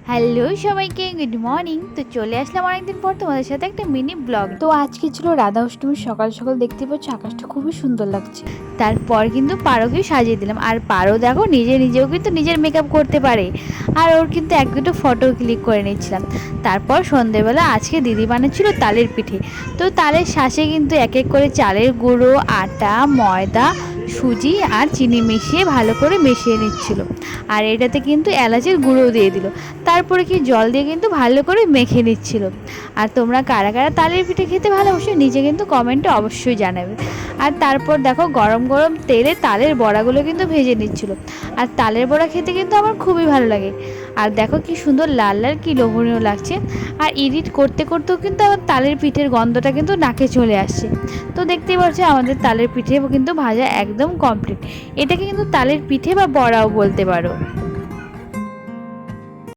Hello সবাইকে, good morning. তো চলে আসলাম অনেকদিন পর তোমাদের সাথে একটা মিনি ব্লগ। তো আজকে ছিল রাধা অষ্টমীর সকাল সকাল, দেখতে পাচ্ছ আকাশটা খুবই সুন্দর লাগছে। তারপর কিন্তু পারোকে সাজিয়ে দিলাম। আর পারো দেখো নিজেও কিন্তু নিজের মেকআপ করতে পারে। আর ওর কিন্তু এক দুটো ফটো ক্লিক করে নিচ্ছিলাম। তারপর সন্ধেবেলা আজকে দিদি বানাচ্ছিল তালের পিঠে। তো তালের শাঁসে কিন্তু এক এক করে চালের গুঁড়ো, আটা, ময়দা, সুজি আর চিনি মিশিয়ে ভালো করে মিশিয়ে নিচ্ছিল। আর এটাতে কিন্তু এলাচের গুঁড়ো দিয়ে দিল। তারপরে কি জল দিয়ে কিন্তু ভালো করে মেখে নিচ্ছিল। আর তোমরা কারা কারা তালের পিঠে খেতে ভালোবাসো নিজে কিন্তু কমেন্টে অবশ্যই জানাবে। আর তারপর দেখো গরম গরম তেলে তালের বড়াগুলো কিন্তু ভেজে নিচ্ছিল। আর তালের বড়া খেতে কিন্তু আমার খুবই ভালো লাগে। আর দেখো কি সুন্দর লাল লাল কি লোভনীয় লাগছে। আর এডিট করতে করতেও কিন্তু আমার তালের পিঠের গন্ধটা কিন্তু নাকে চলে আসছে। তো দেখতেই পাচ্ছ আমাদের তালের পিঠে কিন্তু ভাজা একদম কমপ্লিট। এটাকে কিন্তু তালের পিঠে বা বড়াও বলতে পারো।